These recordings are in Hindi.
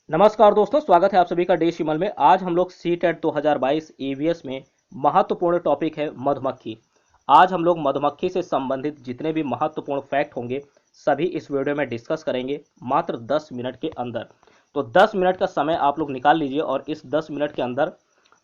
नमस्कार दोस्तों, स्वागत है आप सभी का डे शिमल में। आज हम लोग सी टेट 2022 ईवीएस में महत्वपूर्ण टॉपिक है मधुमक्खी। आज हम लोग मधुमक्खी से संबंधित जितने भी महत्वपूर्ण फैक्ट होंगे सभी इस वीडियो में डिस्कस करेंगे मात्र 10 मिनट के अंदर। तो 10 मिनट का समय आप लोग निकाल लीजिए और इस 10 मिनट के अंदर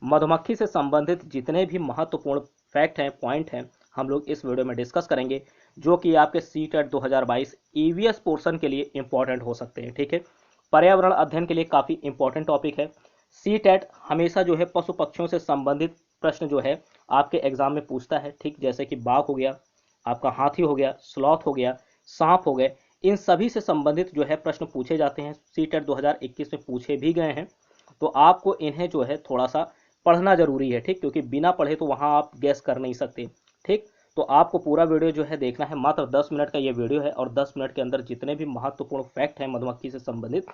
मधुमक्खी से संबंधित जितने भी महत्वपूर्ण फैक्ट हैं, पॉइंट हैं, हम लोग इस वीडियो में डिस्कस करेंगे, जो कि आपके सी टेट 2022 ईवीएस पोर्शन के लिए इंपॉर्टेंट हो सकते हैं। ठीक है, पर्यावरण अध्ययन के लिए काफ़ी इंपॉर्टेंट टॉपिक है। सी टेट हमेशा जो है पशु पक्षियों से संबंधित प्रश्न जो है आपके एग्जाम में पूछता है। ठीक, जैसे कि बाघ हो गया, आपका हाथी हो गया, स्लॉथ हो गया, सांप हो गए, इन सभी से संबंधित जो है प्रश्न पूछे जाते हैं। सी टेट 2021 में पूछे भी गए हैं, तो आपको इन्हें जो है थोड़ा सा पढ़ना जरूरी है। ठीक, क्योंकि बिना पढ़े तो वहाँ आप गैस कर नहीं सकते। ठीक, तो आपको पूरा वीडियो जो है देखना है। मात्र 10 मिनट का ये वीडियो है और 10 मिनट के अंदर जितने भी महत्वपूर्ण फैक्ट हैं मधुमक्खी से संबंधित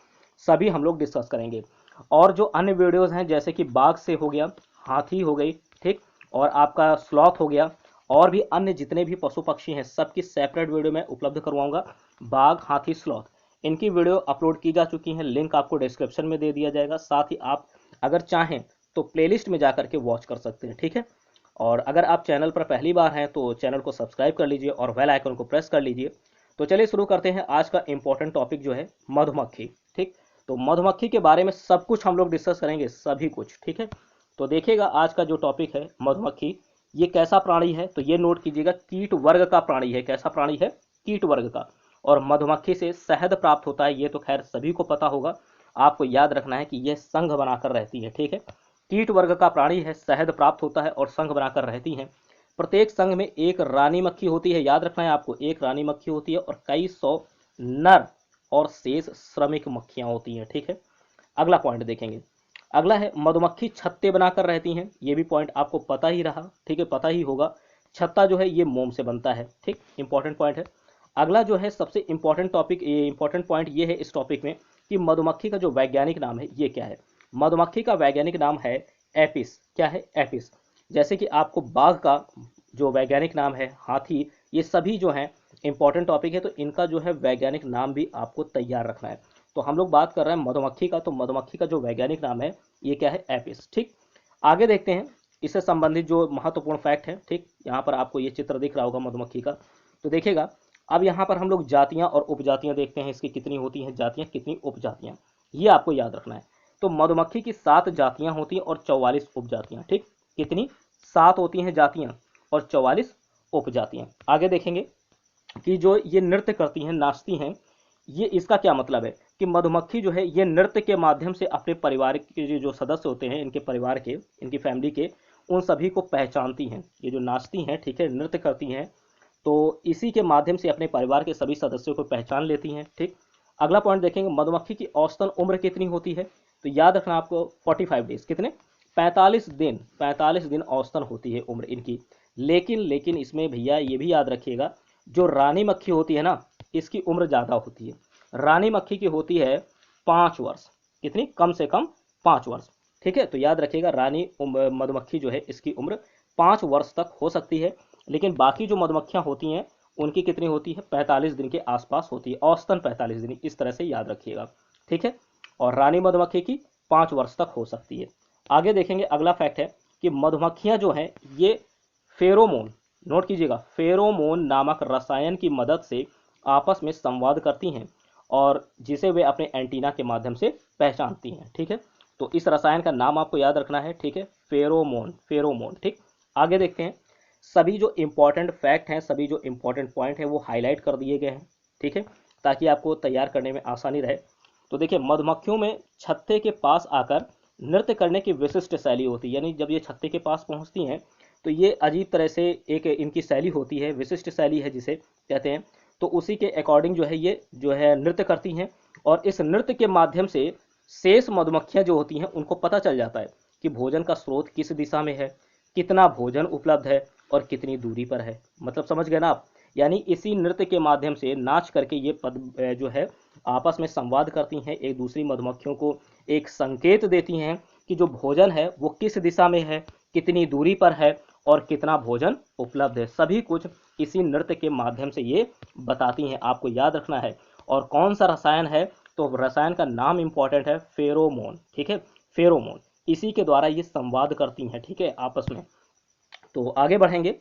सभी हम लोग डिस्कस करेंगे। और जो अन्य वीडियोस हैं जैसे कि बाघ से हो गया, हाथी हो गई, ठीक, और आपका स्लॉथ हो गया, और भी अन्य जितने भी पशु पक्षी हैं सबकी सेपरेट वीडियो मैं उपलब्ध करवाऊंगा। बाघ, हाथी, स्लॉथ, इनकी वीडियो अपलोड की जा चुकी है, लिंक आपको डिस्क्रिप्शन में दे दिया जाएगा। साथ ही आप अगर चाहें तो प्लेलिस्ट में जाकर के वॉच कर सकते हैं। ठीक है, और अगर आप चैनल पर पहली बार हैं तो चैनल को सब्सक्राइब कर लीजिए और बेल आइकन को प्रेस कर लीजिए। तो चलिए शुरू करते हैं। आज का इंपॉर्टेंट टॉपिक जो है मधुमक्खी। ठीक, तो मधुमक्खी के बारे में सब कुछ हम लोग डिस्कस करेंगे, सभी कुछ। ठीक है, तो देखिएगा आज का जो टॉपिक है मधुमक्खी, ये कैसा प्राणी है, तो ये नोट कीजिएगा, कीट वर्ग का प्राणी है। कैसा प्राणी है? कीट वर्ग का। और मधुमक्खी से शहद प्राप्त होता है, ये तो खैर सभी को पता होगा। आपको याद रखना है कि यह संघ बनाकर रहती है। ठीक है, कीट वर्ग का प्राणी है, शहद प्राप्त होता है और संघ बनाकर रहती हैं। प्रत्येक संघ में एक रानी मक्खी होती है, याद रखना है आपको, एक रानी मक्खी होती है और कई सौ नर और शेष श्रमिक मक्खियां होती हैं। ठीक है, अगला पॉइंट देखेंगे। अगला है मधुमक्खी छत्ते बनाकर रहती हैं, ये भी पॉइंट आपको पता ही रहा। ठीक है, पता ही होगा। छत्ता जो है ये मोम से बनता है। ठीक, इंपॉर्टेंट पॉइंट है। अगला जो है सबसे इंपॉर्टेंट टॉपिक, ये इंपॉर्टेंट पॉइंट ये है इस टॉपिक में कि मधुमक्खी का जो वैज्ञानिक नाम है ये क्या है। मधुमक्खी का वैज्ञानिक नाम है एपिस। क्या है? एपिस। जैसे कि आपको बाघ का जो वैज्ञानिक नाम है, हाथी, ये सभी जो हैं इंपॉर्टेंट टॉपिक है, तो इनका जो है वैज्ञानिक नाम भी आपको तैयार रखना है। तो हम लोग बात कर रहे हैं मधुमक्खी का, तो मधुमक्खी का जो वैज्ञानिक नाम है ये क्या है? एपिस। ठीक, आगे देखते हैं इससे संबंधित जो महत्वपूर्ण फैक्ट है। ठीक, यहाँ पर आपको ये चित्र दिख रहा होगा मधुमक्खी का, तो देखिएगा। अब यहाँ पर हम लोग जातियाँ और उपजातियाँ देखते हैं, इसकी कितनी होती हैं जातियाँ, कितनी उपजातियाँ, ये आपको याद रखना है। तो मधुमक्खी की 7 जातियाँ होती हैं और 44 उपजातियाँ। ठीक, कितनी? 7 होती हैं जातियाँ और 44 उपजातियाँ। आगे देखेंगे कि जो ये नृत्य करती हैं, नाचती हैं, ये इसका क्या मतलब है कि मधुमक्खी जो है ये नृत्य के माध्यम से अपने परिवार के जो सदस्य होते हैं, इनके परिवार के, इनकी फैमिली के, उन सभी को पहचानती हैं। ये जो नाचती हैं, ठीक है, नृत्य करती हैं, तो इसी के माध्यम से अपने परिवार के सभी सदस्यों को पहचान लेती हैं। ठीक, अगला पॉइंट देखेंगे, मधुमक्खी की औसतन उम्र कितनी होती है, तो याद रखना आपको 45 डेज, कितने? 45 दिन, 45 दिन औसतन होती है उम्र इनकी। लेकिन इसमें भैया ये भी याद रखिएगा, जो रानी मक्खी होती है ना, इसकी उम्र ज़्यादा होती है। रानी मक्खी की होती है 5 वर्ष। कितनी? कम से कम 5 वर्ष। ठीक है, तो याद रखिएगा रानी मधुमक्खी जो है इसकी उम्र 5 वर्ष तक हो सकती है। लेकिन बाकी जो मधुमक्खियां होती हैं उनकी कितनी होती है? 45 दिन के आसपास होती है, औसतन 45 दिन, इस तरह से याद रखिएगा। ठीक है, और रानी मधुमक्खी की 5 वर्ष तक हो सकती है। आगे देखेंगे, अगला फैक्ट है कि मधुमक्खियां जो हैं ये फेरोमोन, नोट कीजिएगा, फेरोमोन नामक रसायन की मदद से आपस में संवाद करती हैं और जिसे वे अपने एंटीना के माध्यम से पहचानती हैं। ठीक है, तो इस रसायन का नाम आपको याद रखना है। ठीक है, फेरोमोन, फेरोमोन। ठीक, आगे देखते हैं। सभी जो इंपॉर्टेंट फैक्ट हैं, सभी जो इंपॉर्टेंट पॉइंट हैं वो हाईलाइट कर दिए गए हैं। ठीक है, ताकि आपको तैयार करने में आसानी रहे। तो देखिए, मधुमक्खियों में छत्ते के पास आकर नृत्य करने की विशिष्ट शैली होती है, यानी जब ये छत्ते के पास पहुंचती हैं तो ये अजीब तरह से एक इनकी शैली होती है, विशिष्ट शैली है जिसे कहते हैं। तो उसी के अकॉर्डिंग जो है ये जो है नृत्य करती हैं और इस नृत्य के माध्यम से शेष मधुमक्खियां जो होती हैं उनको पता चल जाता है कि भोजन का स्रोत किस दिशा में है, कितना भोजन उपलब्ध है और कितनी दूरी पर है। मतलब समझ गए ना आप? यानी इसी नृत्य के माध्यम से नाच करके ये पद जो है आपस में संवाद करती हैं, एक दूसरी मधुमक्खियों को एक संकेत देती हैं कि जो भोजन है वो किस दिशा में है, कितनी दूरी पर है और कितना भोजन उपलब्ध है। सभी कुछ इसी नृत्य के माध्यम से ये बताती हैं। आपको याद रखना है। और कौन सा रसायन है तो रसायन का नाम इंपॉर्टेंट है, फेरोमोन, ठीक है, फेरोमोन, इसी के द्वारा ये संवाद करती हैं, ठीक है, आपस में। तो आगे बढ़ेंगे,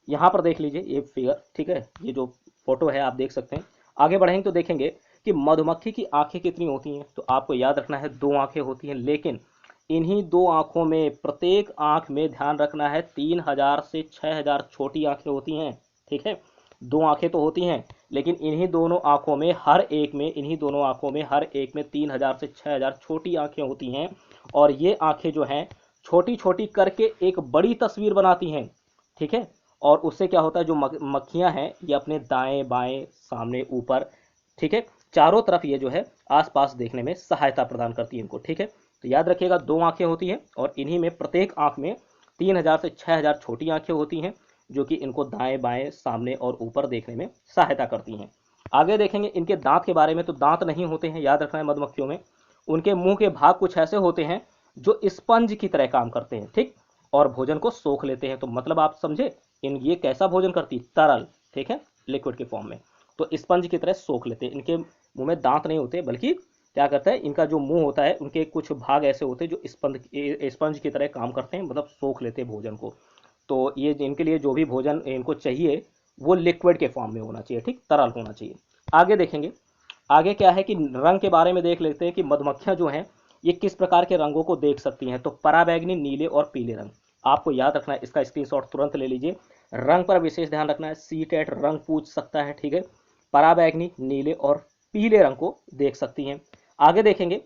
यहाँ पर देख लीजिए ये फिगर, ठीक है, ये जो फोटो है आप देख सकते हैं। आगे बढ़ेंगे तो देखेंगे कि मधुमक्खी की आंखें कितनी होती हैं, तो आपको याद रखना है 2 आंखें होती हैं, लेकिन इन्हीं 2 आंखों में प्रत्येक आंख में ध्यान रखना है 3000 से 6000 छोटी आंखें होती हैं, ठीक है। 2 आंखें तो होती हैं, लेकिन इन्हीं दोनों आंखों में हर एक में, इन्हीं दोनों आंखों में हर एक में 3000 से 6000 छोटी आंखें होती हैं। और ये आंखें जो हैं छोटी छोटी करके एक बड़ी तस्वीर बनाती हैं, ठीक है। और उससे क्या होता है, जो मक्खियां हैं ये अपने दाएं बाएं सामने ऊपर, ठीक है, चारों तरफ ये जो है आसपास देखने में सहायता प्रदान करती है इनको, ठीक है। तो याद रखिएगा 2 आंखें होती हैं और इन्हीं में प्रत्येक आंख में 3000 से 6000 छोटी आंखें होती हैं, जो कि इनको दाएं बाएं सामने और ऊपर देखने में सहायता करती हैं। आगे देखेंगे इनके दांत के बारे में, तो दांत नहीं होते हैं, याद रखना है मधुमक्खियों में। उनके मुंह के भाग कुछ ऐसे होते हैं जो स्पंज की तरह काम करते हैं, ठीक, और भोजन को सोख लेते हैं। तो मतलब आप समझे, इन ये कैसा भोजन करती, तरल, ठीक है, लिक्विड के फॉर्म में। तो स्पंज की तरह सोख लेते हैं। इनके मुंह में दांत नहीं होते, बल्कि क्या करता है, इनका जो मुंह होता है उनके कुछ भाग ऐसे होते हैं जो स्पंज की तरह काम करते हैं, मतलब सोख लेते हैं भोजन को। तो ये इनके लिए जो भी भोजन इनको चाहिए वो लिक्विड के फॉर्म में होना चाहिए, ठीक, तरल होना चाहिए। आगे देखेंगे, आगे क्या है कि रंग के बारे में देख लेते हैं कि मधुमक्खियां जो हैं ये किस प्रकार के रंगों को देख सकती हैं। तो पराबैंगनी, नीले और पीले रंग आपको याद रखना है, इसका स्क्रीनशॉट तुरंत ले लीजिए। रंग पर विशेष ध्यान रखना है, सीटेट रंग पूछ सकता है, ठीक है। पराबैंगनी, नीले और पीले रंग को देख सकती हैं। आगे देखेंगे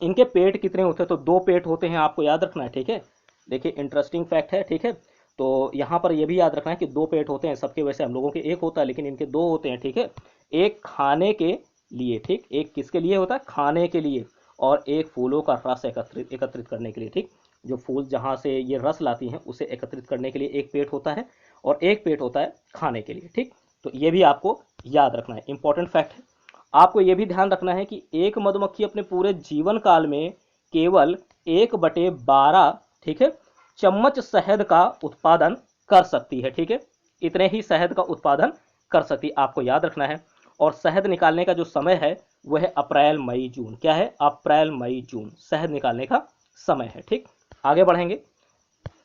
इनके पेट कितने होते हैं, तो 2 पेट होते हैं, आपको याद रखना है, ठीक है। देखिए इंटरेस्टिंग फैक्ट है, ठीक है। तो यहाँ पर यह भी याद रखना है कि 2 पेट होते हैं सबके, वैसे हम लोगों के 1 होता है, लेकिन इनके 2 होते हैं, ठीक है। एक खाने के लिए, ठीक, एक किसके लिए होता है, खाने के लिए, और एक फूलों का रस एकत्रित करने के लिए, ठीक। जो फूल जहाँ से ये रस लाती हैं उसे एकत्रित करने के लिए एक पेट होता है, और एक पेट होता है खाने के लिए, ठीक। तो ये भी आपको याद रखना है, इंपॉर्टेंट फैक्ट है। आपको ये भी ध्यान रखना है कि एक मधुमक्खी अपने पूरे जीवन काल में केवल 1/12, ठीक है, चम्मच शहद का उत्पादन कर सकती है, ठीक है। इतने ही शहद का उत्पादन कर सकती है, आपको याद रखना है। और शहद निकालने का जो समय है वह है अप्रैल मई जून, क्या है, अप्रैल मई जून शहद निकालने का समय है, ठीक। आगे बढ़ेंगे,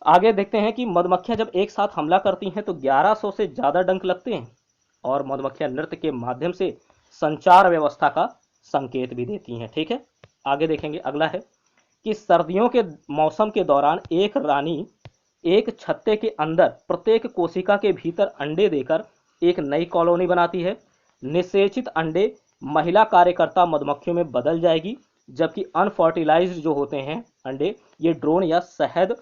आगे देखते हैं कि मधुमक्खियां जब एक साथ हमला करती हैं तो 1100 से ज्यादा डंक लगते हैं, और मधुमक्खियां नृत्य के माध्यम से संचार व्यवस्था का संकेत भी देती हैं, ठीक है। आगे देखेंगे, अगला है कि सर्दियों के मौसम के दौरान एक रानी एक छत्ते के अंदर प्रत्येक कोशिका के भीतर अंडे देकर एक नई कॉलोनी बनाती है। निषेचित अंडे महिला कार्यकर्ता मधुमक्खियों में बदल जाएगी, जबकि अनफर्टिलाइज्ड जो होते हैं अंडे, ये ड्रोन या शहद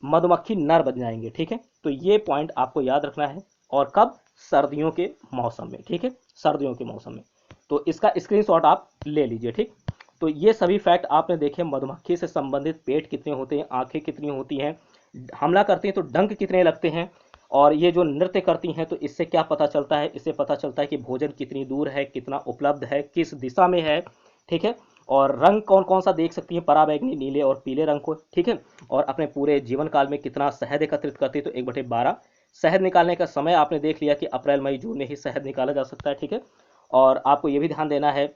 मधुमक्खी नर बन जाएंगे, ठीक है। तो ये पॉइंट आपको याद रखना है, और कब, सर्दियों के मौसम में, ठीक है, सर्दियों के मौसम में। तो इसका स्क्रीनशॉट आप ले लीजिए, ठीक। तो ये सभी फैक्ट आपने देखे, मधुमक्खी से संबंधित पेट कितने होते हैं, आंखें कितनी होती हैं, हमला करती हैं तो डंक कितने लगते हैं, और ये जो नृत्य करती हैं तो इससे क्या पता चलता है, इससे पता चलता है कि भोजन कितनी दूर है, कितना उपलब्ध है, किस दिशा में है, ठीक है। और रंग कौन कौन सा देख सकती है, पराबैंगनी, नीले और पीले रंग को, ठीक है। और अपने पूरे जीवन काल में कितना शहद एकत्रित करती है, तो 1/12। शहद निकालने का समय आपने देख लिया कि अप्रैल मई जून में ही शहद निकाला जा सकता है, ठीक है। और आपको ये भी ध्यान देना है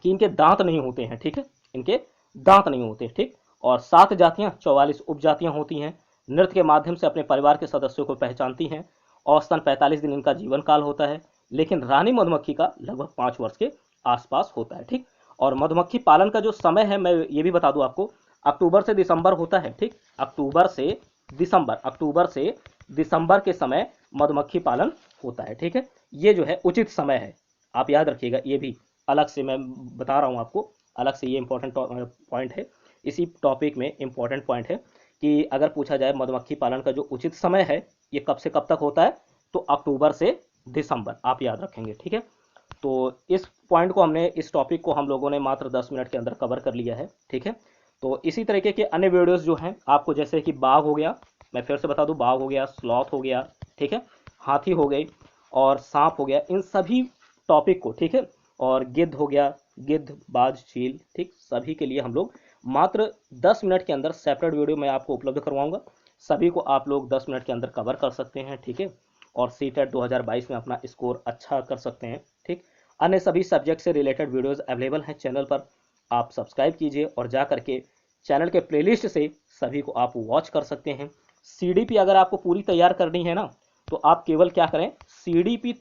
कि इनके दांत नहीं होते हैं, ठीक है, इनके दांत नहीं होते, ठीक। और 7 जातियां, 44 उपजातियां होती हैं। नृत्य के माध्यम से अपने परिवार के सदस्यों को पहचानती हैं। औसतन 45 दिन इनका जीवन काल होता है, लेकिन रानी मधुमक्खी का लगभग 5 वर्ष के आसपास होता है, ठीक। और मधुमक्खी पालन का जो समय है मैं ये भी बता दूं आपको, अक्टूबर से दिसंबर होता है, ठीक, अक्टूबर से दिसंबर के समय मधुमक्खी पालन होता है, ठीक है। ये जो है उचित समय है, आप याद रखिएगा, ये भी अलग से मैं बता रहा हूँ आपको, अलग से ये इंपॉर्टेंट पॉइंट है, इसी टॉपिक में इंपॉर्टेंट पॉइंट है कि अगर पूछा जाए मधुमक्खी पालन का जो उचित समय है ये कब से कब तक होता है, तो अक्टूबर से दिसंबर, आप याद रखेंगे, ठीक है। तो इस पॉइंट को हमने, इस टॉपिक को हम लोगों ने मात्र 10 मिनट के अंदर कवर कर लिया है, ठीक है। तो इसी तरीके के अन्य वीडियोस जो हैं आपको, जैसे कि बाघ हो गया, मैं फिर से बता दूं, बाघ हो गया, स्लॉथ हो गया, ठीक है, हाथी हो गई, और सांप हो गया, इन सभी टॉपिक को, ठीक है, और गिद्ध हो गया, गिद्ध, बाज, चील, ठीक, सभी के लिए हम लोग मात्र 10 मिनट के अंदर सेपरेट वीडियो मैं आपको उपलब्ध करवाऊंगा। सभी को आप लोग 10 मिनट के अंदर कवर कर सकते हैं, ठीक है, और सीटेट 2022 में अपना स्कोर अच्छा कर सकते हैं, ठीक। अन्य सभी सब्जेक्ट से रिलेटेड वीडियोस अवेलेबल हैं चैनल पर, आप सब्सक्राइब कीजिए और जा करके चैनल के प्लेलिस्ट से सभी को आप वॉच कर सकते हैं। सीडीपी अगर आपको पूरी तैयार करनी है ना, तो आप केवल क्या करें, सीडीपी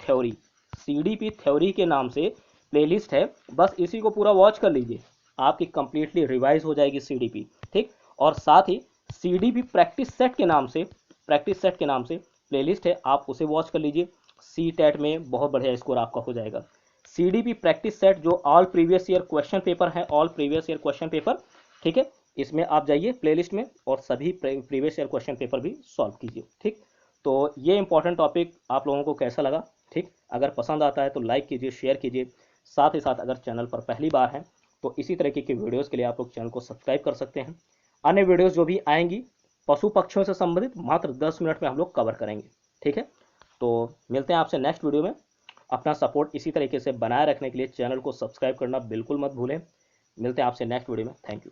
थ्योरी के नाम से प्लेलिस्ट है, बस इसी को पूरा वॉच कर लीजिए, आपकी कंप्लीटली रिवाइज हो जाएगी सीडीपी, ठीक। और साथ ही सीडीपी प्रैक्टिस सेट के नाम से प्लेलिस्ट है, आप उसे वॉच कर लीजिए। सी टेट में बहुत बढ़िया स्कोर आपका हो जाएगा। सीडीपी प्रैक्टिस सेट जो all previous year question paper है, all previous year question paper, ठीक है, इसमें आप जाइए प्लेलिस्ट में और सभी प्रीवियस ईयर क्वेश्चन पेपर भी सॉल्व कीजिए, ठीक। तो ये इंपॉर्टेंट टॉपिक आप लोगों को कैसा लगा, ठीक। अगर पसंद आता है तो लाइक कीजिए, शेयर कीजिए। साथ ही साथ अगर चैनल पर पहली बार है तो इसी तरीके की वीडियोस के लिए आप लोग चैनल को सब्सक्राइब कर सकते हैं। अन्य वीडियोस जो भी आएंगी पशु पक्षियों से संबंधित मात्र 10 मिनट में हम लोग कवर करेंगे, ठीक है। तो मिलते हैं आपसे नेक्स्ट वीडियो में। अपना सपोर्ट इसी तरीके से बनाए रखने के लिए चैनल को सब्सक्राइब करना बिल्कुल मत भूलें। मिलते हैं आपसे नेक्स्ट वीडियो में। Thank you.